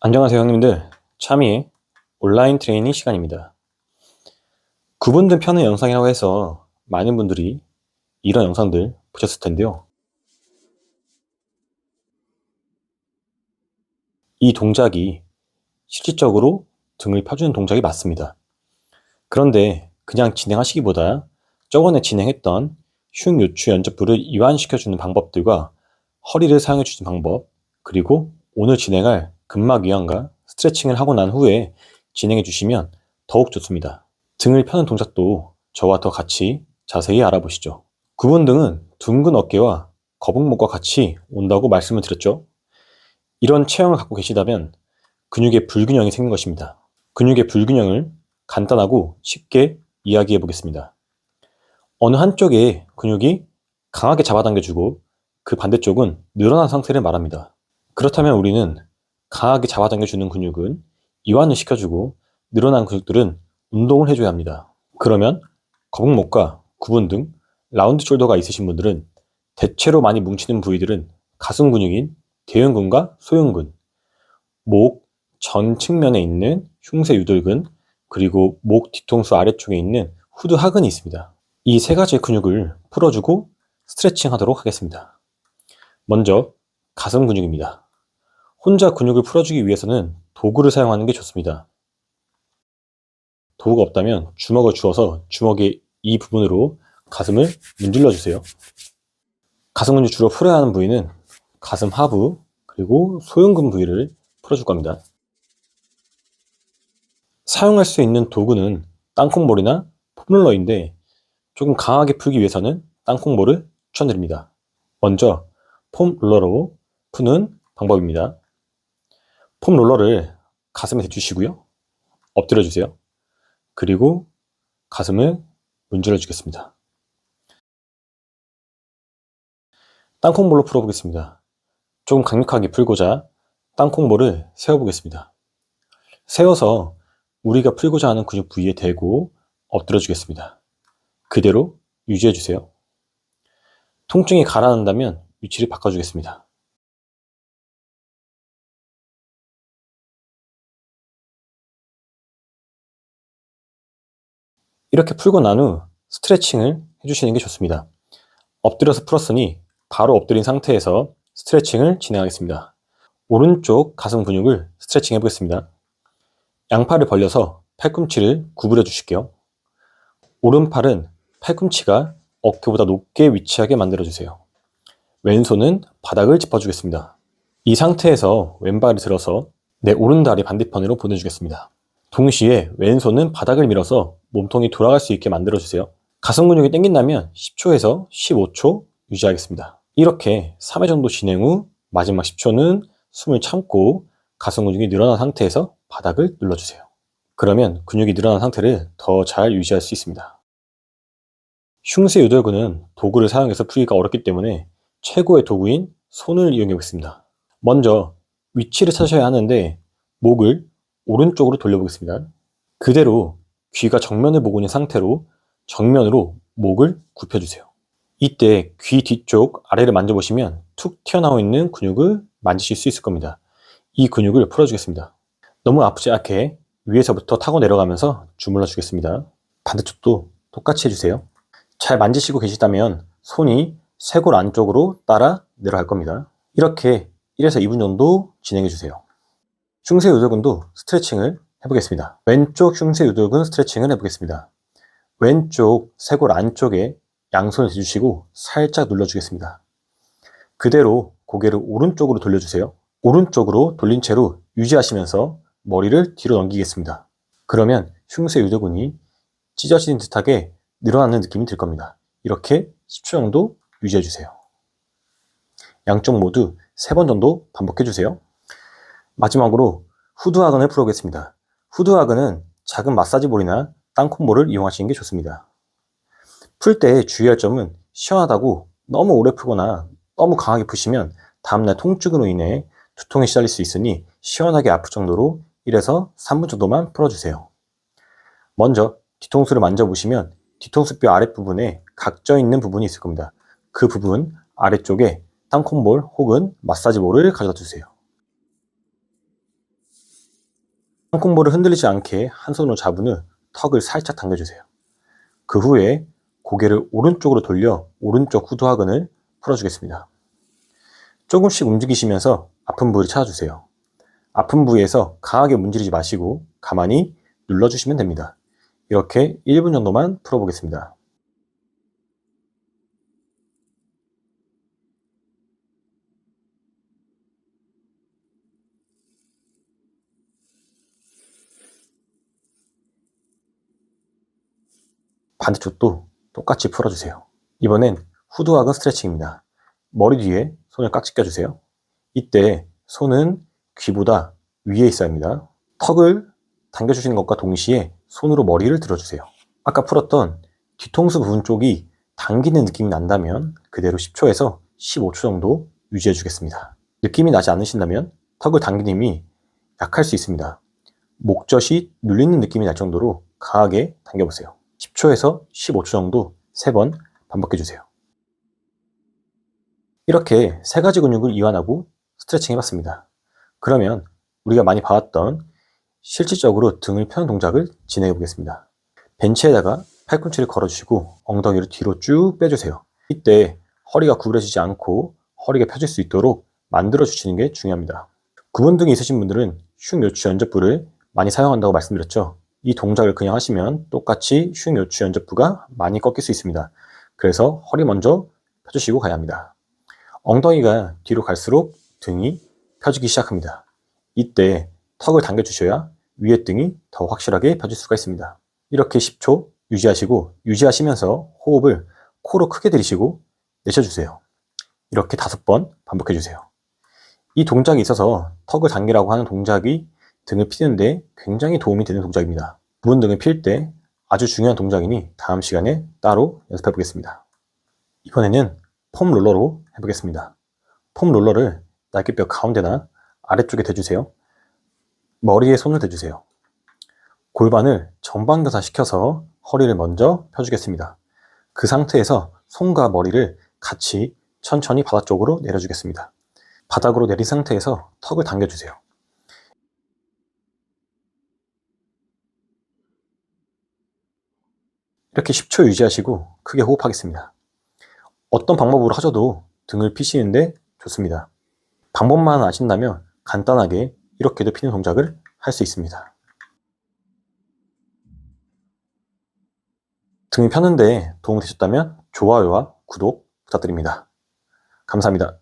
안녕하세요, 형님들. 참이의 온라인 트레이닝 시간입니다. 구분된 편의 영상이라고 해서 많은 분들이 이런 영상들 보셨을 텐데요. 이 동작이 실질적으로 등을 펴주는 동작이 맞습니다. 그런데 그냥 진행하시기보다 저번에 진행했던 흉 요추 연접부를 이완시켜주는 방법들과 허리를 사용해주는 방법, 그리고 오늘 진행할 근막 이완과 스트레칭을 하고 난 후에 진행해주시면 더욱 좋습니다. 등을 펴는 동작도 저와 더 같이 자세히 알아보시죠. 구분등은 둥근 어깨와 거북목과 같이 온다고 말씀을 드렸죠. 이런 체형을 갖고 계시다면 근육의 불균형이 생긴 것입니다. 근육의 불균형을 간단하고 쉽게 이야기해 보겠습니다. 어느 한쪽의 근육이 강하게 잡아당겨주고 그 반대쪽은 늘어난 상태를 말합니다. 그렇다면 우리는 강하게 잡아당겨주는 근육은 이완을 시켜주고 늘어난 근육들은 운동을 해줘야 합니다. 그러면 거북목과 구분등, 라운드 숄더가 있으신 분들은 대체로 많이 뭉치는 부위들은 가슴 근육인 대흉근과 소흉근, 목 전 측면에 있는 흉쇄 유돌근, 그리고 목 뒤통수 아래쪽에 있는 후두 하근이 있습니다. 이 세 가지의 근육을 풀어주고 스트레칭 하도록 하겠습니다. 먼저 가슴 근육입니다. 혼자 근육을 풀어주기 위해서는 도구를 사용하는 게 좋습니다. 도구가 없다면 주먹을 주어서 주먹의 이 부분으로 가슴을 문질러 주세요. 가슴 근육 주로 풀어야 하는 부위는 가슴 하부, 그리고 소흉근 부위를 풀어줄 겁니다. 사용할 수 있는 도구는 땅콩볼이나 폼롤러인데 조금 강하게 풀기 위해서는 땅콩볼을 추천드립니다. 먼저 폼롤러로 푸는 방법입니다. 폼롤러를 가슴에 대주시고요. 엎드려 주세요. 그리고 가슴을 문질러 주겠습니다. 땅콩볼로 풀어보겠습니다. 조금 강력하게 풀고자 땅콩볼을 세워보겠습니다. 세워서 우리가 풀고자 하는 근육 부위에 대고 엎드려 주겠습니다. 그대로 유지해 주세요. 통증이 가라앉는다면 위치를 바꿔주겠습니다. 이렇게 풀고 난 후 스트레칭을 해주시는 게 좋습니다. 엎드려서 풀었으니 바로 엎드린 상태에서 스트레칭을 진행하겠습니다. 오른쪽 가슴 근육을 스트레칭 해보겠습니다. 양팔을 벌려서 팔꿈치를 구부려 주실게요. 오른팔은 팔꿈치가 어깨보다 높게 위치하게 만들어주세요. 왼손은 바닥을 짚어주겠습니다. 이 상태에서 왼발을 들어서 내 오른다리 반대편으로 보내주겠습니다. 동시에 왼손은 바닥을 밀어서 몸통이 돌아갈 수 있게 만들어주세요. 가슴 근육이 당긴다면 10초에서 15초 유지하겠습니다. 이렇게 3회 정도 진행 후 마지막 10초는 숨을 참고 가슴 근육이 늘어난 상태에서 바닥을 눌러주세요. 그러면 근육이 늘어난 상태를 더 잘 유지할 수 있습니다. 흉쇄 유돌근은 도구를 사용해서 풀기가 어렵기 때문에 최고의 도구인 손을 이용해 보겠습니다. 먼저 위치를 찾으셔야 하는데 목을 오른쪽으로 돌려보겠습니다. 그대로 귀가 정면을 보고 있는 상태로 정면으로 목을 굽혀주세요. 이때 귀 뒤쪽 아래를 만져보시면 툭 튀어나와 있는 근육을 만지실 수 있을 겁니다. 이 근육을 풀어주겠습니다. 너무 아프지 않게 위에서부터 타고 내려가면서 주물러 주겠습니다. 반대쪽도 똑같이 해주세요. 잘 만지시고 계시다면 손이 쇄골 안쪽으로 따라 내려갈 겁니다. 이렇게 1에서 2분 정도 진행해 주세요. 흉쇄 유돌근도 스트레칭을 해보겠습니다. 왼쪽 흉쇄 유돌근 스트레칭을 해보겠습니다. 왼쪽 쇄골 안쪽에 양손을 대주시고 살짝 눌러주겠습니다. 그대로 고개를 오른쪽으로 돌려주세요. 오른쪽으로 돌린 채로 유지하시면서 머리를 뒤로 넘기겠습니다. 그러면 흉쇄 유돌근이 찢어지는 듯하게 늘어나는 느낌이 들 겁니다. 이렇게 10초 정도 유지해주세요. 양쪽 모두 3번 정도 반복해주세요. 마지막으로 후두하근을 풀어보겠습니다. 후두하근은 작은 마사지볼이나 땅콩볼을 이용하시는 게 좋습니다. 풀 때 주의할 점은 시원하다고 너무 오래 풀거나 너무 강하게 푸시면 다음날 통증으로 인해 두통에 시달릴 수 있으니 시원하게 아플 정도로 1에서 3분 정도만 풀어주세요. 먼저 뒤통수를 만져보시면 뒤통수뼈 아랫부분에 각져 있는 부분이 있을 겁니다. 그 부분 아래쪽에 땅콩볼 혹은 마사지볼을 가져다 주세요. 땅콩볼을 흔들리지 않게 한 손으로 잡은 후 턱을 살짝 당겨주세요. 그 후에 고개를 오른쪽으로 돌려 오른쪽 후두하근을 풀어주겠습니다. 조금씩 움직이시면서 아픈 부위를 찾아주세요. 아픈 부위에서 강하게 문지르지 마시고 가만히 눌러주시면 됩니다. 이렇게 1분 정도만 풀어보겠습니다. 반대쪽도 똑같이 풀어주세요. 이번엔 후두하근 스트레칭입니다. 머리 뒤에 손을 깍지 껴주세요. 이때 손은 귀보다 위에 있어야 합니다. 턱을 당겨주시는 것과 동시에 손으로 머리를 들어주세요. 아까 풀었던 뒤통수 부분 쪽이 당기는 느낌이 난다면 그대로 10초에서 15초 정도 유지해 주겠습니다. 느낌이 나지 않으신다면 턱을 당기는 힘이 약할 수 있습니다. 목젖이 눌리는 느낌이 날 정도로 강하게 당겨보세요. 10초에서 15초 정도 3번 반복해주세요. 이렇게 3가지 근육을 이완하고 스트레칭 해봤습니다. 그러면 우리가 많이 봐왔던 실질적으로 등을 펴는 동작을 진행해 보겠습니다. 벤치에다가 팔꿈치를 걸어주시고 엉덩이를 뒤로 쭉 빼주세요. 이때 허리가 구부러지지 않고 허리가 펴질 수 있도록 만들어 주시는 게 중요합니다. 구분 등이 있으신 분들은 흉요추 연접부를 많이 사용한다고 말씀드렸죠. 이 동작을 그냥 하시면 똑같이 흉요추 연접부가 많이 꺾일 수 있습니다. 그래서 허리 먼저 펴주시고 가야 합니다. 엉덩이가 뒤로 갈수록 등이 펴지기 시작합니다. 이때 턱을 당겨주셔야 위에 등이 더 확실하게 펴질 수가 있습니다. 이렇게 10초 유지하시면서 호흡을 코로 크게 들이쉬고 내쉬어주세요. 이렇게 5번 반복해주세요. 이 동작이 있어서 턱을 당기라고 하는 동작이 등을 피는데 굉장히 도움이 되는 동작입니다. 부분 등을 필 때 아주 중요한 동작이니 다음 시간에 따로 연습해 보겠습니다. 이번에는 폼 롤러로 해보겠습니다. 폼 롤러를 날개뼈 가운데나 아래쪽에 대주세요. 머리에 손을 대주세요. 골반을 정방교사 시켜서 허리를 먼저 펴주겠습니다. 그 상태에서 손과 머리를 같이 천천히 바닥 쪽으로 내려주겠습니다. 바닥으로 내린 상태에서 턱을 당겨주세요. 이렇게 10초 유지하시고 크게 호흡하겠습니다. 어떤 방법으로 하셔도 등을 피시는데 좋습니다. 방법만 아신다면 간단하게 이렇게도 피는 동작을 할 수 있습니다. 등을 펴는데 도움이 되셨다면 좋아요와 구독 부탁드립니다. 감사합니다.